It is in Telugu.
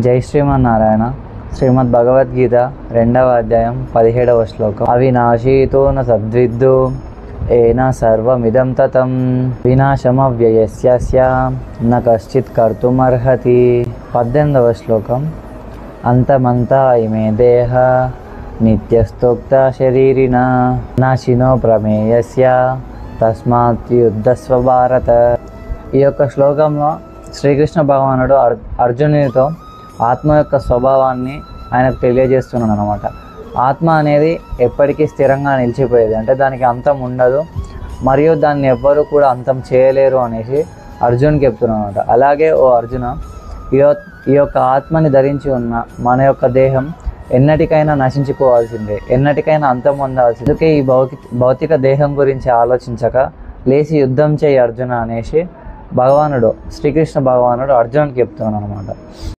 జై శ్రీమన్నారాయణ. శ్రీమద్ భగవద్గీత 2వ అధ్యాయం 17వ శ్లోకం. అవినాశీతో న సద్విద్దు ఏన సర్వమిదం తతం వినాశమవ్యయస్య న కశ్చిత్ కర్తుమర్హతి. 18వ శ్లోకం. అంతమంతా ఇమే దేహ నిత్యస్తోక్త శరీరిణ నాశినో ప్రమేయస్య తస్మాత్ యుద్ధస్వ భారత. ఈ యొక్క శ్లోకంలో శ్రీకృష్ణ భగవానుడు అర్జునునితో ఆత్మ యొక్క స్వభావాన్ని ఆయనకు తెలియజేస్తున్నాడు అనమాట. ఆత్మ అనేది ఎప్పటికీ స్థిరంగా నిలిచిపోయేది, అంటే దానికి అంతం ఉండదు, మరియు దాన్ని ఎవ్వరూ కూడా అంతం చేయలేరు అనేసి అర్జున్కి చెప్తున్నాడు అనమాట. అలాగే ఓ అర్జున, ఈ యొక్క ఆత్మని ధరించి ఉన్న మన యొక్క దేహం ఎన్నటికైనా నశించిపోవాల్సిందే, ఎన్నటికైనా అంతం పొందాల్సిందే. అందుకే ఈ భౌతిక దేహం గురించి ఆలోచించక లేచి యుద్ధం చేయి అర్జున అనేసి శ్రీకృష్ణ భగవానుడు అర్జునుడికి చెప్తున్నాడు అనమాట.